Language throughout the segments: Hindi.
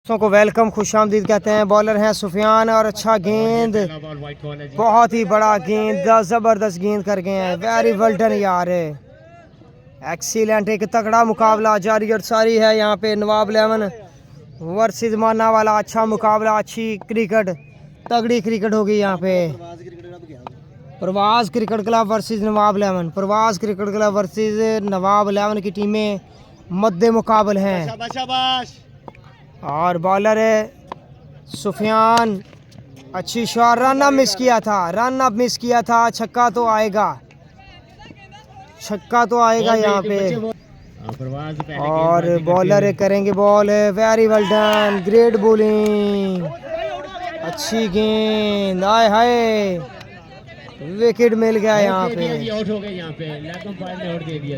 को वेलकम खुशामदीद कहते हैं। बॉलर हैं सुफियान और अच्छा गेंद, बहुत ही बड़ा गेंद, ज़बरदस्त गेंद कर गए हैं। वेरी वेल डन यार, एक्सीलेंट। एक तगड़ा मुकाबला जारी और सारी है यहाँ पे। नवाब 11 वर्सेस माना वाला अच्छा मुकाबला, अच्छी क्रिकेट, तगड़ी क्रिकेट होगी यहाँ पे। प्रवास क्रिकेट क्लब वर्सेस नवाब 11, प्रवास क्रिकेट क्लब वर्सेस नवाब 11 की टीमें मद्दे मुकाबल हैं। और बॉलर सुफियान, अच्छी शॉट, रन अप मिस किया था, रन अप मिस किया था। छक्का तो आएगा, छक्का तो आएगा यहाँ पे। और बॉलर करेंगे ball, very well done, great bowling, अच्छी गेंद, आए हाय, विकेट मिल गया यहाँ पे,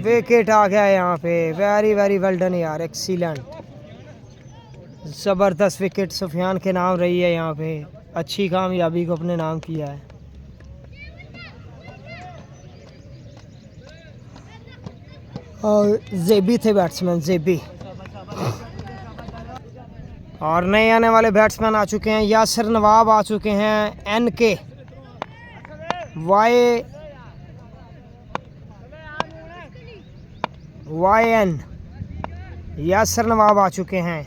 विकेट आ गया यहाँ पे। वेरी वेरी वेल डन यार, एक्सीलेंट, ज़बरदस्त विकेट सुफियान के नाम रही है यहाँ पे। अच्छी कामयाबी को अपने नाम किया है। और जेबी थे बैट्समैन, जेबी। और नए आने वाले बैट्समैन आ चुके हैं। यासिर नवाब आ चुके हैं, NK YN, यासिर नवाब आ चुके हैं।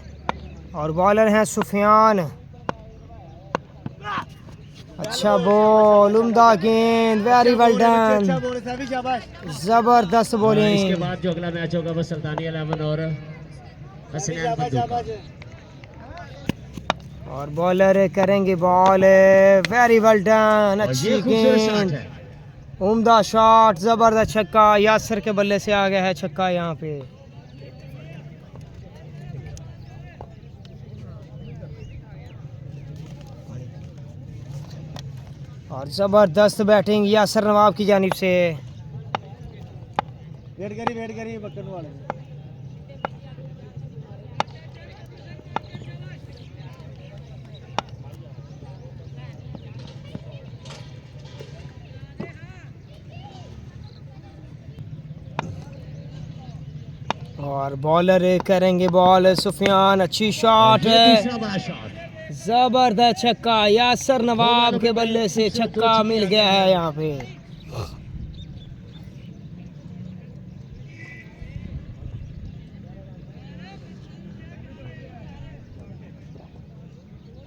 और बॉलर हैं सुफियान, अच्छा बॉल, उम्दा गेंद, वेरी वेल डन, जबरदस्त बॉलिंग। इसके बाद जो अगला मैच होगा वो सुल्तानिया 11 और हसनैन बंदूका। और बॉलर करेंगे बॉल, वेरी वेल डन, अच्छी गेंद, उम्दा शॉट, जबरदस्त छक्का। यासिर के बल्ले से आ गया है छक्का यहाँ पे। और ज़बरदस्त बैटिंग यासिर नवाब की जानिब से। वेट करी बक्कन वाले। और बॉलर करेंगे बॉल, सुफियान, अच्छी शॉट है, जबरदस्त छक्का। यासिर नवाब के बल्ले से छक्का मिल गया है यहाँ पे।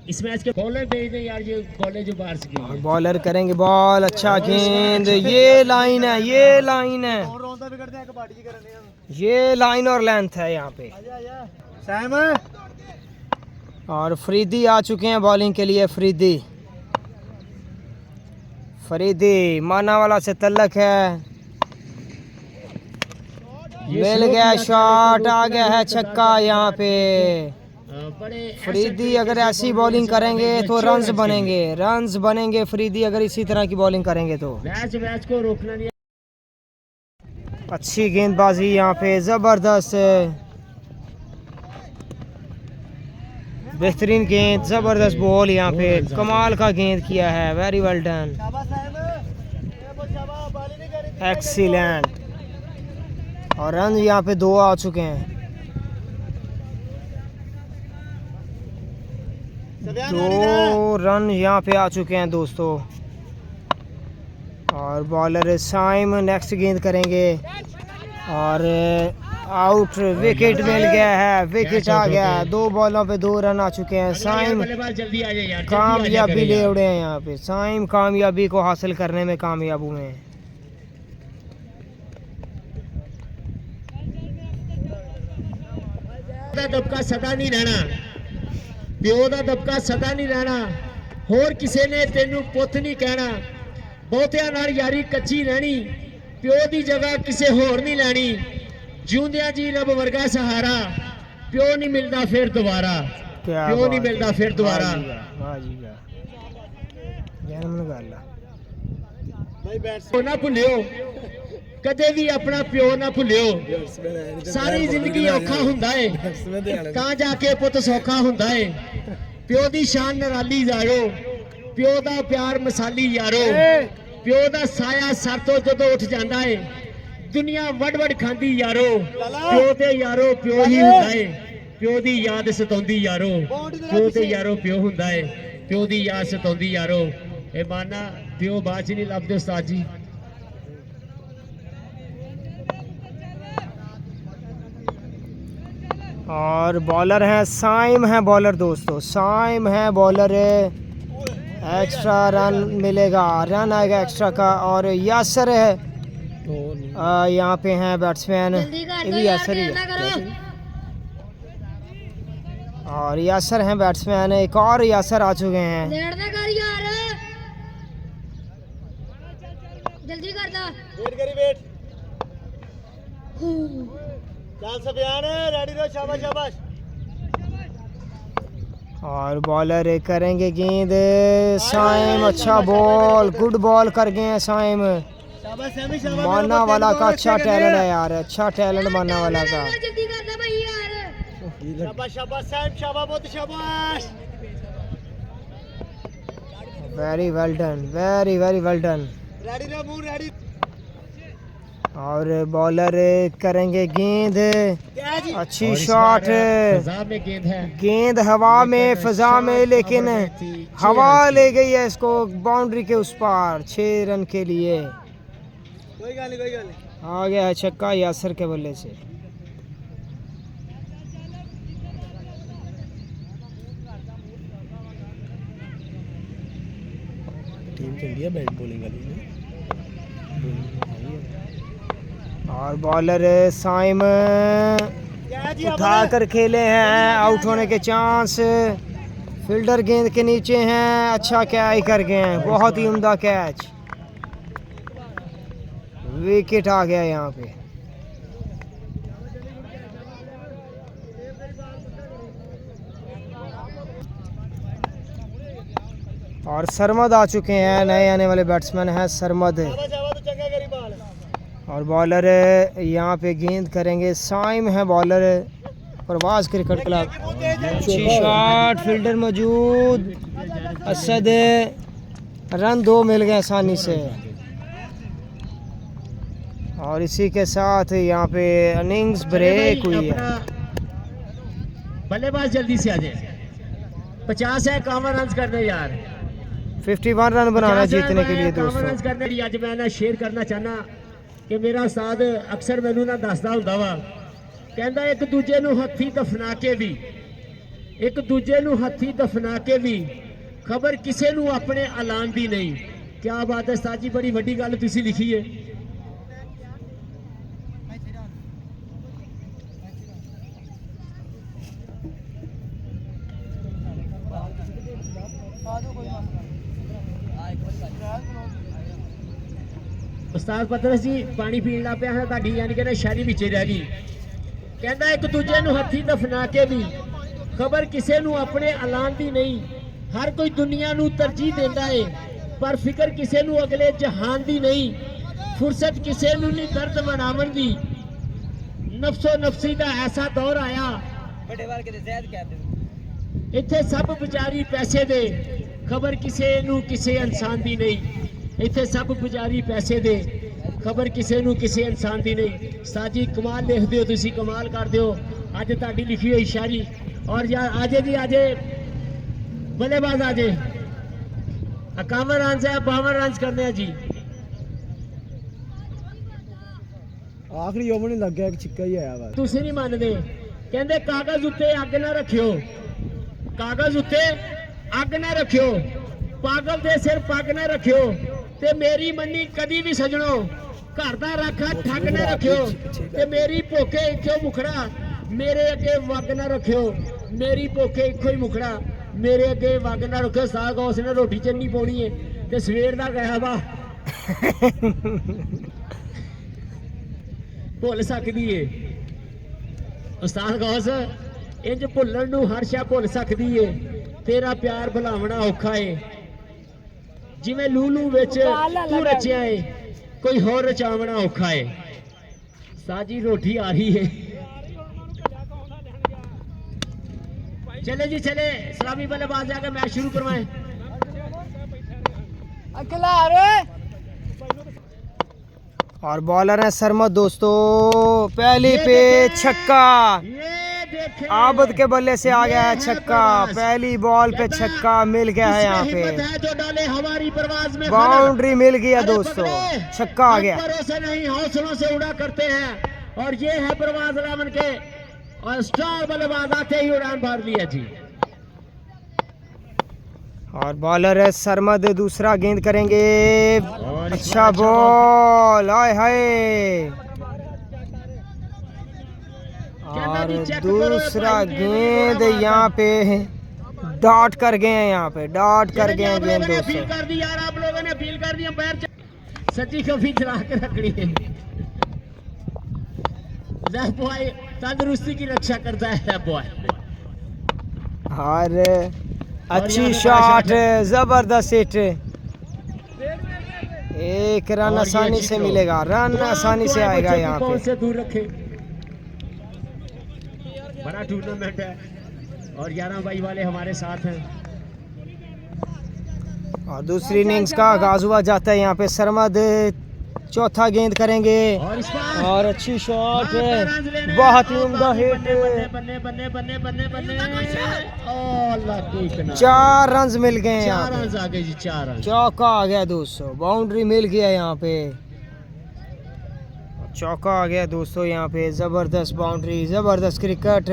इस मैच के बॉलर भेज दें यार, ये बॉलर जो बाहर से और बॉलर करेंगे बॉल, अच्छा गेंद, ये लाइन है, ये लाइन है, ये लाइन और लेंथ है यहाँ पे। और फरीदी आ चुके हैं बॉलिंग के लिए। फरीदी माना वाला से तल्लक है, मिल गया शॉट, आ गया है छक्का यहाँ पे। फरीदी अगर ऐसी बॉलिंग करेंगे तो रन्स बनेंगे, रन्स बनेंगे फरीदी अगर इसी तरह की बॉलिंग करेंगे तो। मैच को रोकना नहीं। अच्छी गेंदबाजी यहाँ पे, जबरदस्त, बेहतरीन गेंद, जबरदस्त बॉल यहाँ पे, कमाल का गेंद किया है, वेरी वेल डन, एक्सीलेंट। और रन यहाँ पे 2 आ चुके हैं, 2 रन यहाँ पे आ चुके हैं दोस्तों। और बॉलर साइम नेक्स्ट गेंद करेंगे और आउट, विकेट मिल गया है, विकेट आ गया। 2 बॉलों पे 2 रन आ चुके हैं। साइम कामयाबी ले उड़े हैं यहाँ पे, साइम कामयाबी को हासिल करने में कामयाब हुए हैं। दबका सदा नहीं रहना, प्यो दा दबका सदा नहीं रहना, होर किसी ने तेनू पुੱਤ नहीं कहना, ਬਹੁਤਿਆਂ ਨਾਲ यारी कच्ची रहनी, प्यो की जगह किसी होर नहीं लैनी, ਜਿਉਂਦਿਆਂ जी रब वर्गा सहारा, प्यो नहीं मिलता फिर दोबारा, प्यो नहीं मिलता फिर दोबारा। ना भुलियो कदे भी अपना प्यो ना भुलियो, सारी जिंदगी औखा हुंदा है तां जाके पुੱਤ सौखा हुंदा है। प्यो दी शान निराली यारो, प्यो दा प्यार मिसाली यारो, प्यो दा साया सर तो जदों उठ जांदा है दुनिया वड वड खांदी यारो, प्यो ते यारो प्यो ही हुंदा है। ਪਿਓ ਦੀ ਯਾਦ ਸਤਾਉਂਦੀ ਯਾਰੋ ਪਿਓ ਤੇ ਯਾਰੋ ਪਿਓ ਹੁੰਦਾ ਏ ਪਿਓ ਦੀ ਯਾਦ ਸਤਾਉਂਦੀ ਯਾਰੋ ਇਹ ਮਾਨਾ ਪਿਓ ਬਾਅਦ ਚ ਨਹੀਂ ਲੱਭਦੇ ਉਸਤਾਦ ਜੀ और बॉलर हैं साइम है बॉलर दोस्तों साइम है बॉलर एक्स्ट्रा रन मिलेगा रन आएगा एक्स्ट्रा का और यासर है यहाँ पे हैं बैट्समैन ये भी यासर ही है और यासर हैं बैट्समैन एक और यासर आ चुके हैं जल्दी कर दो वेट करी वेट चल सफियान रेडी रहो शाबाश शाबाश और बॉलर करेंगे गेंद साइम अच्छा बॉल गुड बॉल कर गए हैं साइम शाबाश सेमी शाबाश माना वाला का अच्छा टैलेंट है यार अच्छा टैलेंट माना वाला का जल्दी कर दो भाई यार शाबाश शाबाश साहब शाबाश बहुत शाबाश वेरी वेल डन रेडी रहो मूव रेडी और बॉलर करेंगे गेंद अच्छी शॉट फिजा में गेंद है गेंद हवा में फिजा में लेकिन हवा ले गई है इसको बाउंड्री के उस पार 6 रन के लिए कोई गल नहीं आ गया है छक्का यासर के बल्ले से टीम चल रही है बैट बॉलिंग वाली और बॉलर साइम उठा कर खेले हैं आउट होने के चांस फील्डर गेंद के नीचे हैं अच्छा कैच कर गए हैं बहुत ही उम्दा कैच विकेट आ गया यहाँ पे और सरमद आ चुके हैं नए आने वाले बैट्समैन हैं सरमद और बॉलर यहाँ पे गेंद करेंगे साइम है बॉलर प्रवास क्रिकेट क्लब अच्छी शॉट फील्डर मौजूद असद रन 2 मिल गए आसानी से और इसी के साथ यहाँ पे इनिंग्स ब्रेक हुई है बल्लेबाज जल्दी से आ जाए 50 है 51 रन करने यार 51 रन बनाना जीतने के लिए दोस्तों रन करने लिए आज मैं ना शेयर करना चाहना कि मेरा उस्ताद अक्सर मैनू ना दसदा हुंदा वा कहंदा एक दूजे नू हत्थी दफना के भी खबर किसे नू अपने ऐलान दी नहीं क्या बात है उस्ताद जी बड़ी वड्डी गल तुसी लिखी है उस्ताद पतरस जी पानी पीन लग पिया है ताड़ी यानी कि शायरी विच रह गई कहंदा एक दूजे नू हत्थी दफना के भी खबर किसे नू अपने ऐलान दी नहीं हर कोई दुनिया नू तरजीह देंदा है पर फिक्र किसे नू अगले जहान दी नहीं फुर्सत किसे नू नहीं दर्द मनावन दी नफसो नफसी दा ऐसा दौर आया इत्थे सब बेचारी पैसे दे खबर किसे नू किसे इंसान दी नहीं इत्थे सब पुजारी पैसे दे खबर किसे नू किसे इंसान दी नहीं साजी कमाल लिख दियो तुसी कमाल कर दियो अज ताड़ी लिखी हुई शायरी और यार आजे जी आजे बल्लेबाज आजे 51 रन से 52 रन करने हैं जी आखिरी ओवर नहीं लग गया एक छिक्का ही आया बस तुसी नहीं मानदे कहंदे कागज उत्ते अग ना रखियो कागज उत्ते अग ना रखियो पागल दे सिर पग ना रखियो ते मेरी मन्नी कदी भी सजणो घर दा राखा ठग ना रखियो ते मेरी भुखे इक्को मुखड़ा मेरे अगे वग ना रखियो मेरी भुखे इक्को ही मुखड़ा मेरे अगे वग ना रखियो साग उसने रोटी चन्नी पाउणी है ते सवेर दा गया वा भुल सकदी है उस्ताद गौस इंज भुल्लण नू हर शै भुल सकदी है तेरा प्यार भुलावना औखा है जिवें लूलू विच तू रचिया है कोई होर रचावना औखा है साजी रोटी आ रही है चले जी चले सलामी बल्लेबाज जाकर मैच शुरू करवाएं और बॉलर है सरमद दोस्तों पहली पे छक्का देखें आबद के बल्ले से आ गया है ये छक्का। प्रवास। पहली बॉल पे कहता, छक्का मिल गया है यहाँ किसमें हिम्मत पे। है जो डाले हमारी प्रवास में बाउंड्री मिल गया अरे दोस्तों, पकड़े। छक्का आ गया। हम भरोसे नहीं हौसलों से उड़ा करते हैं और ये है प्रवास रावण के और स्टार बल्लेबाज आते ही उड़ान भर लिया जी। और बॉलर है सरमद दूसरा गेंद करेंगे। और इस अच्छा बार बॉल, आय हाय। कहना और जी, चेक करो ये दूसरा भाई, गेंद बड़ा यहाँ पे डॉट कर गए हैं, यहाँ पे डॉट कर गए हैं आप गेंद लोगों ने फील दोस्तों। कर दी यार, आप लोगों ने फील कर दी। पैर सच्ची कभी चला के रखनी है। जैफ बॉय तंदुरुस्ती की रक्षा करता है जैफ बॉय। और अच्छी यहाँ पे शॉट, बड़ा शॉट जबरदस्त हिट। एक रन और ये आसानी जीत से लो। मिलेगा, रन आसानी से आएगा बच्चों की यहाँ पहुंच पे। से दूर रखे। बड़ा टूर्नामेंट है और 11 बाई वाले हमारे साथ हैं। और दूसरी इनिंग्स का आगाज हुआ जाता है यहाँ पे। सरमद चौथा गेंद करेंगे और इस बार और अच्छी शॉट, रन लेने बहुत ही और उम्दा बन्ने हिट। बन्ने बन्ने बन्ने बन्ने बन्ने और लगी किनारे। 4 रन मिल गए हैं यहाँ 4 पे। रन आ गए जी, 4 रन। चौका आ गया दोस्तों, बाउंड्री मिल गया यहाँ पे। चौका आ गया दोस्तों यहाँ पे, जबरदस्त बाउंड्री, जबरदस्त क्रिकेट।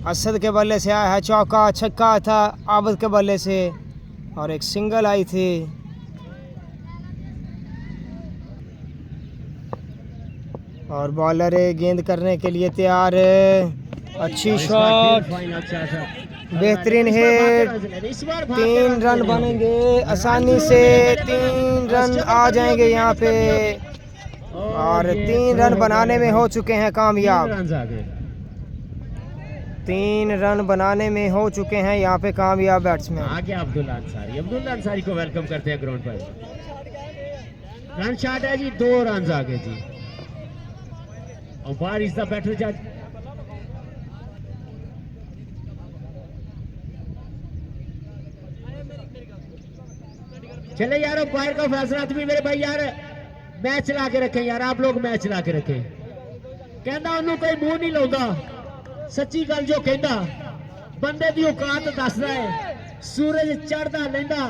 असद के बल्ले से आया है चौका, छक्का था आबद के बल्ले से और एक सिंगल आई थी। और बॉलर गेंद करने के लिए तैयार है। अच्छी शॉट, बेहतरीन हिट। 3 रन बनेंगे आसानी से, 3 रन आ जाएंगे यहाँ पे। और 3 रन बनाने में हो चुके हैं कामयाब। 3 रन बनाने में हो चुके हैं यहाँ पे कामयाब बैट्समैन। आगे अब्दुल्ला अंसारी, अब्दुल्ला अंसारी को वेलकम करते हैं ग्राउंड पर। रन शॉट है जी, 2 रन आ गए जी। अंपायर इज द बैटर जज। चले यार, अंपायर का फैसला तुम्हें मेरे भाई यार मैच चला के रखें यार, आप लोग मैच चला के रखें। कहना उन्होंने कोई मुंह नहीं लाउंदा, सच्ची गल जो कहता बंदे दी औकात दसदा है। सूरज चढ़दा लैंदा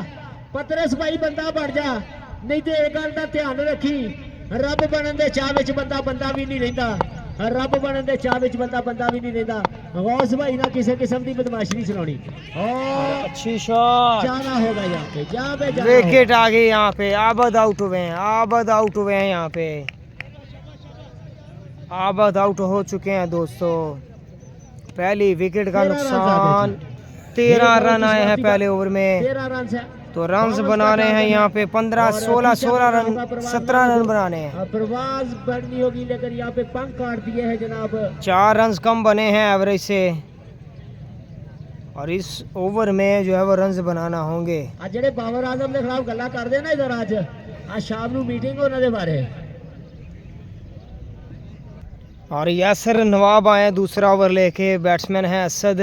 पतरस भाई बंदा बन जा, नहीं तो एक गल का ध्यान रखी, रब बनन दे चाह विच बंदा बंदा भी नहीं रहिंदा, रब बनन दे चाह विच बंदा बंदा भी नहीं रहिंदा। गौस भाई ना किसी किस्म की बदमाशी नहीं चलानी। और अच्छी शॉट, जाना होगा यहाँ पे, जहाँ पे जाना विकेट आ गई यहाँ पे। आबद आउट हुए हैं, आबद आउट हुए हैं यहाँ पे। आबद आउट हो चुके हैं दोस्तों। पहली विकेट का 13 रन आ नुकसान। गए 13 रन आए हैं पहले ओवर में। 13 रन से तो रन बनाने हैं यहाँ पे 15, 16, 16 रन, 17 रन बनाने हैं। प्रवास बढ़नी होगी, लेकिन यहाँ पे पंख काट दिए हैं जनाब। 4 रन कम बने हैं एवरेज से और इस ओवर में जो है वो रन बनाना होंगे। आज जेडे बाबर आजम के खिलाफ गल्ला कर देना इधर, आज शाम को मीटिंग उन्होंने बारे। और यासर नवाब आए दूसरा ओवर लेके। बैट्समैन है असद,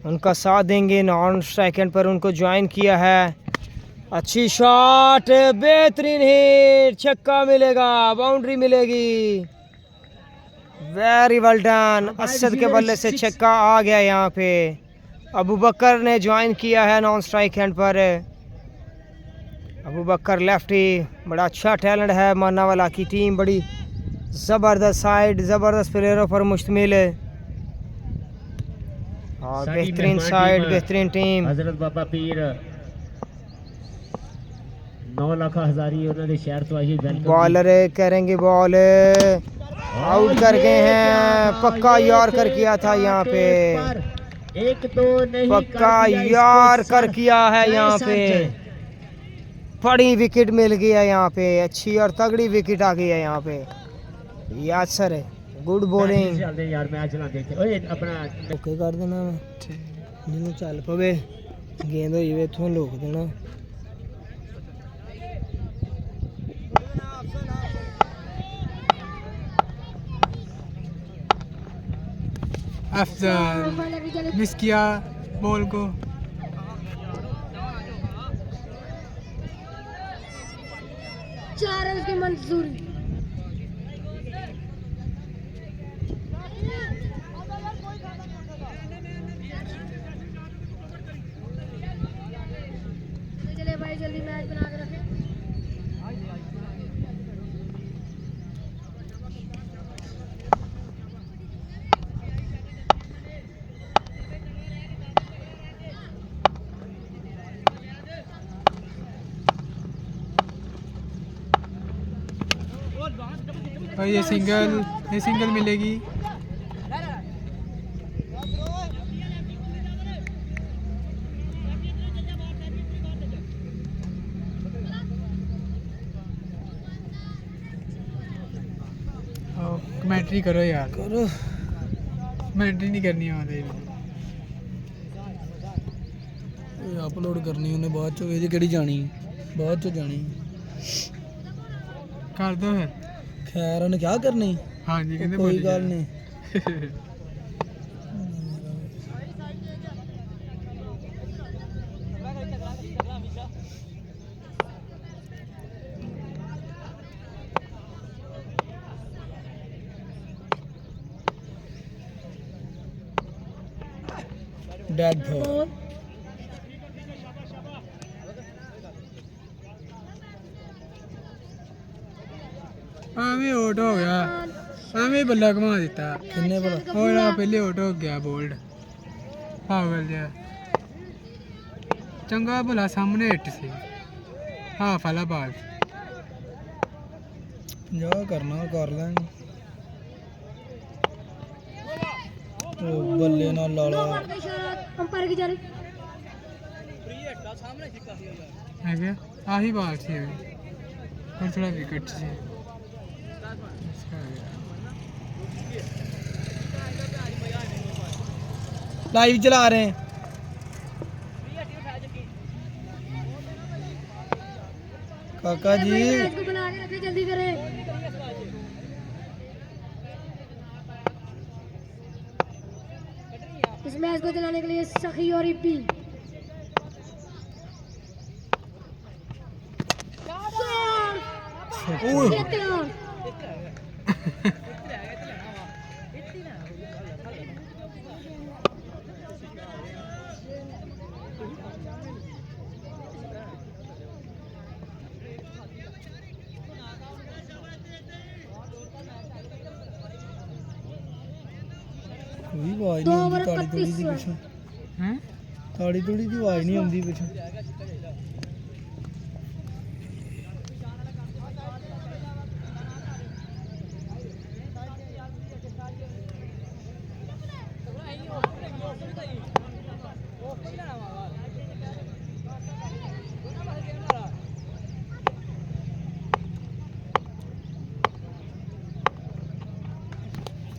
उनका साथ देंगे। नॉन स्ट्राइक एंड पर उनको ज्वाइन किया है। अच्छी शॉट, बेहतरीन हिट, छक्का मिलेगा, बाउंड्री मिलेगी। Very well done. असद के बल्ले से छक्का आ गया यहाँ पे। अबू बकर ने ज्वाइन किया है नॉन स्ट्राइक हैंड पर। अबू बकर लेफ्टी, बड़ा अच्छा टैलेंट है। मानावाला की टीम बड़ी ज़बरदस्त साइड, ज़बरदस्त प्लेयरों पर मुश्तमिल है और बेहतरीन साइड, बेहतरीन टीम। हजरत बाबा पीर 9 लाख हजारी उन्होंने शहर तो आई। बॉलर करेंगे बॉल, आउट कर गए हैं। पक्का यॉर्कर किया था यहाँ पे, एक तो नहीं पक्का यॉर्कर किया है यहाँ पे। बड़ी विकेट मिल गई है यहाँ पे, अच्छी और तगड़ी विकेट आ गई है यहाँ पे। Yasir good bowling. यार मैच चला देते ओए अपना ओके कर देना मैं जिन्हों चल पवे गेंद हो जाए इथों लोक देना। अफजल मिस किया बॉल को। चार रन की मंजूरी। जल्दी मैच बना के रखें। भाई ये सिंगल मिलेगी। कमेंट्री करो यार, करो कमेंट्री नहीं करनी आते। अपलोड करनी ਉਹਨੇ ਬਾਅਦ ਚ ਇਹਦੀ ਕਿਹੜੀ ਜਾਣੀ ਬਾਅਦ ਚ ਜਾਣੀ कर दो फिर। ਖੈਰ ਉਹਨੇ ਕੀ ਕਰਨੀ हाँ जी कहते ਕੋਈ ਗੱਲ ਨਹੀਂ ਡੈਡ बॉल ਐਵੇਂ ਆਊਟ ਹੋ ਗਿਆ, ਐਵੇਂ ਬੱਲਾ ਘੁਮਾ ਦਿੱਤਾ। ਕਿੰਨੇ ਭਲਾ ਹੋਰ ਆ ਪਹਿਲੇ ਆਊਟ ਹੋ ਗਿਆ ਬੋਲਡ ਪਾਗਲ ਜਿਹਾ। ਚੰਗਾ ਭਲਾ ਸਾਹਮਣੇ ਹਿੱਟ ਸੀ, ਹਾਫ ਵਾਲਾ ਬਾਲ। 50 ਕਰਨਾ ਕਰ ਲੈਣ ਉਹ ਬੱਲੇ ਨਾਲ ਲਾ ਲਾ का इशारा अंपायर की जानिब। ਹੈ ਗਿਆ ਆਹੀ ਬਾਲ ਸੀ ਐਵੇਂ, ਹੁਣ ਥੋੜਾ ਵਿਕਟ ਸੀ। ਲਾਈਵ ਚਲਾ ਰਹੇ ਕਾਕਾ ਜੀ मैच को बना के रखें, जल्दी करें। इस मैच को चलाने के लिए सखी और इप्पी। ये तैयार। ਕੋਈ ਆਵਾਜ਼ दो ਨਹੀਂ ओवर ਆਉਂਦੀ ਤਾੜੀ ਤੋੜੀ 31 ਦੀ रन। ਪਿੱਛੋਂ ਹੈ ਤਾੜੀ ਤੋੜੀ ਦੀ ਆਵਾਜ਼ ਨਹੀਂ ਆਉਂਦੀ ਪਿੱਛੋਂ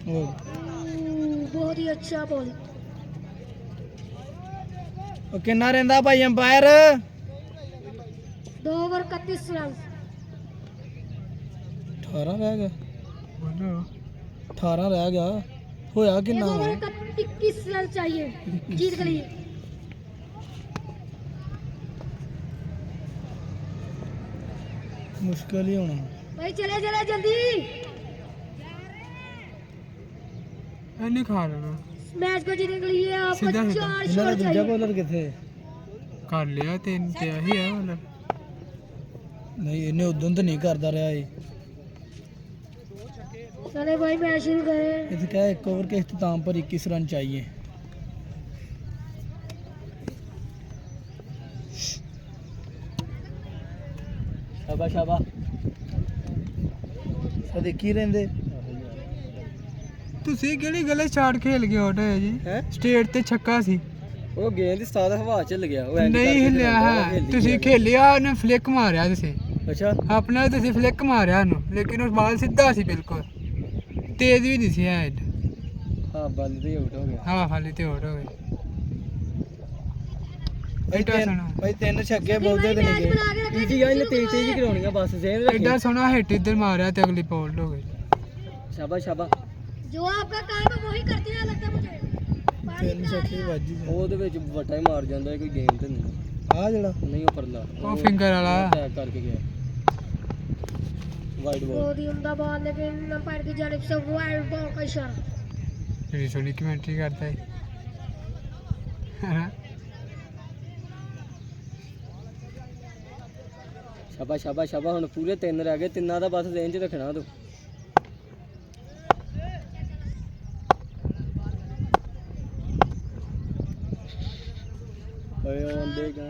ਉਹ बहुत ही अच्छा बॉल। ਉਹ ਕਿੰਨਾ ਰਹਿੰਦਾ ਭਾਈ ਅੰਪਾਇਰ 2 ओवर 31 रन। 18 ਰਹਿ ਗਿਆ ਬੋਲੋ 18 ਰਹਿ ਗਿਆ ਹੋਇਆ 1 ਕਿੰਨਾ ओवर ਵਾ? 21 रन चाहिए जीत के लिए। ਮੁਸ਼ਕਲ ਹੀ ਹੋਣਾ भाई चले चले जल्दी। ਐਨੇ ਖਾ ਲੈਣਾ। मैच को जीतने के लिए आपको सीधा सीधा। 4 ਇਹਨਾਂ ਦਾ शॉट ਦੂਜਾ चाहिए। ਬੋਲਰ ਕਿੱਥੇ ਕਰ ਲਿਆ ਤਿੰਨ ਤੇ ਆਹੀ ਹੈ ਮਤਲਬ। ਨਹੀਂ ਇਹਨੇ ਉਦੋਂ ਤਾਂ ਨਹੀਂ ਕਰਦਾ ਰਿਹਾ ਇਹ चले भाई मैच शुरू करें। ਇੱਥੇ ਕਹੇ 1 ओवर के इख्तिताम पर 21 रन चाहिए शाबाश शाबाश ਦੇਖੀ ਰਹਿੰਦੇ ਤੁਸੀਂ ਕਿਹੜੀ ਗਲਤ ਸ਼ਾਟ ਖੇਲ ਕੇ ਆਊਟ ਹੋਏ ਜੀ? ਹੈ ਸਟੇਟ ਤੇ ਛੱਕਾ ਸੀ। ਉਹ ਗੇਂਦ ਸਾਦਾ ਹਵਾ ਚੱਲ ਗਿਆ ਉਹ ਨਹੀਂ ਹਿੱਲਿਆ ਹੈ, ਤੁਸੀਂ ਖੇਲਿਆ ਉਹਨੇ ਫਲਿੱਕ ਮਾਰਿਆ ਤੁਸੀਂ ਅੱਛਾ ਆਪਣਾ, ਤੁਸੀਂ ਫਲਿੱਕ ਮਾਰਿਆ ਉਹਨੂੰ, ਲੇਕਿਨ ਉਹ ਬਾਲ ਸਿੱਧਾ ਸੀ ਬਿਲਕੁਲ, ਤੇਜ਼ ਵੀ ਨਹੀਂ ਸੀ ਹੈਡ। ਹਾਂ ਬੱਲ ਤੇ ਆਊਟ ਹੋ ਗਿਆ ਹਵਾ ਖਾਲੀ ਤੇ ਆਊਟ ਹੋ ਗਏ। ਭਾਈ ਐਡਾ ਸੋਹਣਾ ਭਾਈ ਤਿੰਨ ਛੱਗੇ ਬੋਲਦੇ ਤੇ ਨਹੀਂ ਗਏ ਈਜੀ ਆ ਇਹਨੇ ਤੇਜ਼ ਤੇਜ਼ ਕਰਾਉਣੀਆਂ ਬਸ ਸੇਮ ਐਡਾ ਸੋਹਣਾ ਹਿੱਟ ਇੱਧਰ ਮਾਰਿਆ ਤੇ ਅਗਲੀ ਬੋਲਡ ਹੋ ਗਈ। ਸ਼ਾਬਾਸ਼ ਸ਼ਾਬਾਸ਼ जो आपका काम है वही करते हैं लगता है मुझे। ਤਿੰਨ ਛੱਗੇ ਵੱਜ ਉਹਦੇ ਵਿੱਚ ਵੱਟਾ ਹੀ ਮਾਰ ਜਾਂਦਾ ਹੈ, ਕੋਈ ਗੇਮ ਤੇ ਨਹੀਂ। ਆ ਜਿਹੜਾ ਨਹੀਂ ਉਹ ਪਰਲਾ ਉਹ ਫਿੰਗਰ ਵਾਲਾ ਟੈਗ ਕਰਕੇ ਗਿਆ ਵਾਈਡ ਬਾਲ। बहुत ही उम्दा बॉल, लेकिन अंपायर की जानिब से वाइड बॉल का इशारा। ਜਿਹੜੀ ਸੋਹਣੀ ਕਮੈਂਟਰੀ ਕਰਦਾ ਹੈ। ਸ਼ਾਬਾਸ਼ ਸ਼ਾਬਾਸ਼ ਸ਼ਾਬਾਸ਼ ਹੁਣ ਪੂਰੇ 3 ਰਹਿ ਗਏ ਤਿੰਨਾਂ ਦਾ ਬਸ ਰੇਂਜ ਰੱਖਣਾ ਤੂੰ ਓਏ ਆਉਂਦੇ ਗਾ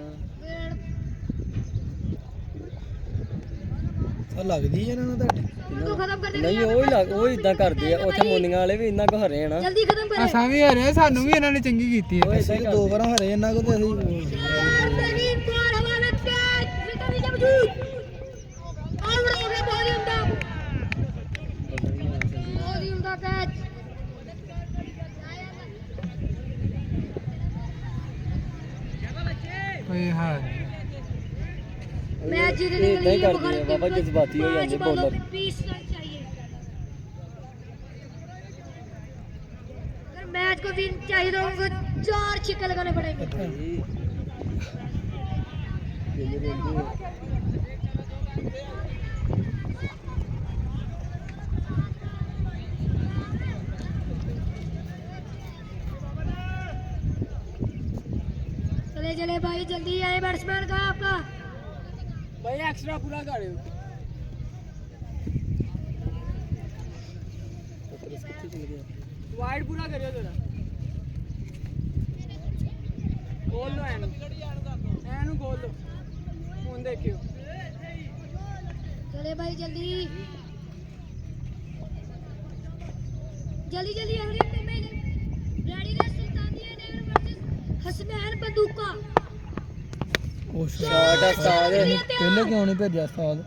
ਆ ਲੱਗਦੀ ਹੈ ਇਹਨਾਂ ਨੂੰ ਤੁਹਾਡੇ तू खत्म कर दे ਨਹੀਂ ਉਹ ਇਦਾਂ ਕਰਦੇ ਆ ਉੱਥੇ ਮੋਨੀਆਂ ਵਾਲੇ ਵੀ ਇੰਨਾ ਕੁ ਹਰੇ ਆ ਨਾ जल्दी खत्म कर ਅਸਾਂ ਵੀ ਹਰੇ ਸਾਨੂੰ ਵੀ ਇਹਨਾਂ ਨੇ ਚੰਗੀ ਕੀਤੀ ਹੈ ਓਏ ਅਸੀਂ ਤਾਂ 2 ਵਾਰ ਹਰੇ ਇਹਨਾਂ ਕੋ ਤੇ ਅਸੀਂ तेरी बार हमारे कैच बेटा भी जब आउट हो गया बहुत ही उम्दा कैच ਓਏ ਹਾਂ मैच जीतने के इतना ही लिए करते हैं, बाबा जज्बाती हो जाते बॉलर 20 रन चाहिए अगर मैच को विन चाहिए तो उनको 4 छक्के लगाने पड़ेंगे चले चले भाई जल्दी आए बैट्समैन का आपका ਭਾਈ ਐਕਸਟਰਾ ਪੂਰਾ ਕਰਿਓ ਵਾਈਡ ਪੂਰਾ ਕਰਿਓ ਜਰਾ ਗੋਲ ਲੋ ਐਨੂੰ ਗੋਲ ਲੋ ਹੁਣ ਦੇਖਿਓ चले भाई जल्दी जल्दी जल्दी रेडी ने सुल्तानिया नेवर वर्सेस हसनैन बंदूका ਉਹ ਸ਼ਾਟ ਆ ਸਾਦ ਪਹਿਲੇ ਕਿਉਂ ਨਹੀਂ ਭੇਜਿਆ ਉਸਤਾਦ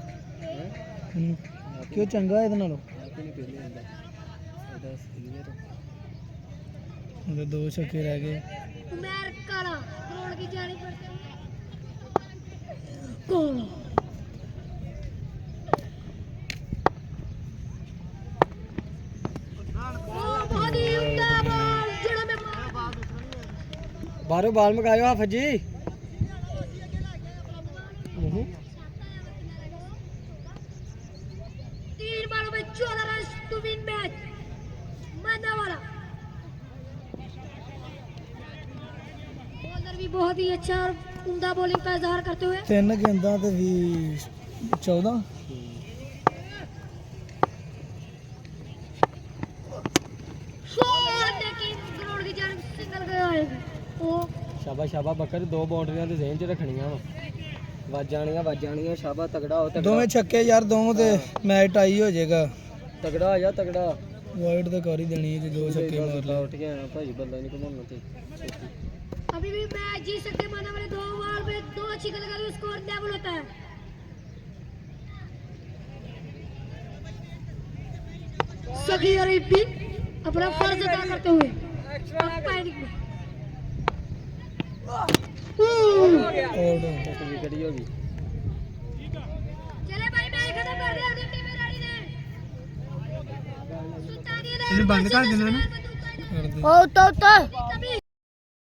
ਕਿਉਂ ਚੰਗਾ ਇਹਦੇ ਨਾਲੋਂ ਉਹਦੇ 2 ਛੱਕੇ ਰਹਿ ਗਏ उमर काला करोड़ की जानी पड़ती गोल बहुत ही उम्दा बॉल जड़ा में ਬਾਹਰੋਂ ਬਾਲ ਮਗਾਇਓ ਹਾਫ ਜੀ 3 बालों में 14 रन टू विन मैच मानने वाला बॉलर भी बहुत ही अच्छा और उम्दा बॉलिंग का इजहार करते हुए 3 गेंदां ਤੇ ਵੀ 14 शॉट लेकिन करोड़ की जान सिंगल गया है ओ ਸ਼ਾਬਾਸ਼ ਸ਼ਾਬਾਸ਼ ਬੱਕਰ 2 ਬਾਉਂਡਰੀਆਂ ਤੇ ਰੇਂਜ ਰੱਖਣੀਆਂ ਵਾ ਵੱਜ ਜਾਣੀਆਂ ਸ਼ਾਬਾਸ਼ ਤਗੜਾ ਹੋ ਦੋਵੇਂ ਛੱਕੇ ਯਾਰ ਦੋਵੇਂ ਤੇ ਮੈਚ ਟਾਈ ਹੋ ਜਾਏਗਾ ਤਗੜਾ ਆ ਜਾ ਤਗੜਾ ਵਾਈਡ ਤਾਂ ਕਰ ਹੀ ਦੇਣੀ ਹੈ ਜੇ 2 ਛੱਕੇ ਮਾਰ ਲਾ ਉੱਠ ਗਿਆ ਭਾਈ ਬੱਲਾ ਨਹੀਂ ਘੁਮਾਉਣਾ ਤੇ अभी भी मैच जीत सकते हैं माना वाले 2 बॉल पे 2 अच्छी लगा तो स्कोर डबल होता है सखी और भी अपना फर्ज अदा करते हुए पैनिक में आउट विकेट ही होगी चले भाई मैच खत्म कर दिया अगली टीम रेडी ने सुल्तानिया ने ਇਹਨੂੰ ਬੰਦ ਕਰ ਦੇਣਾ ਨਾ कर दे आउट आउट कभी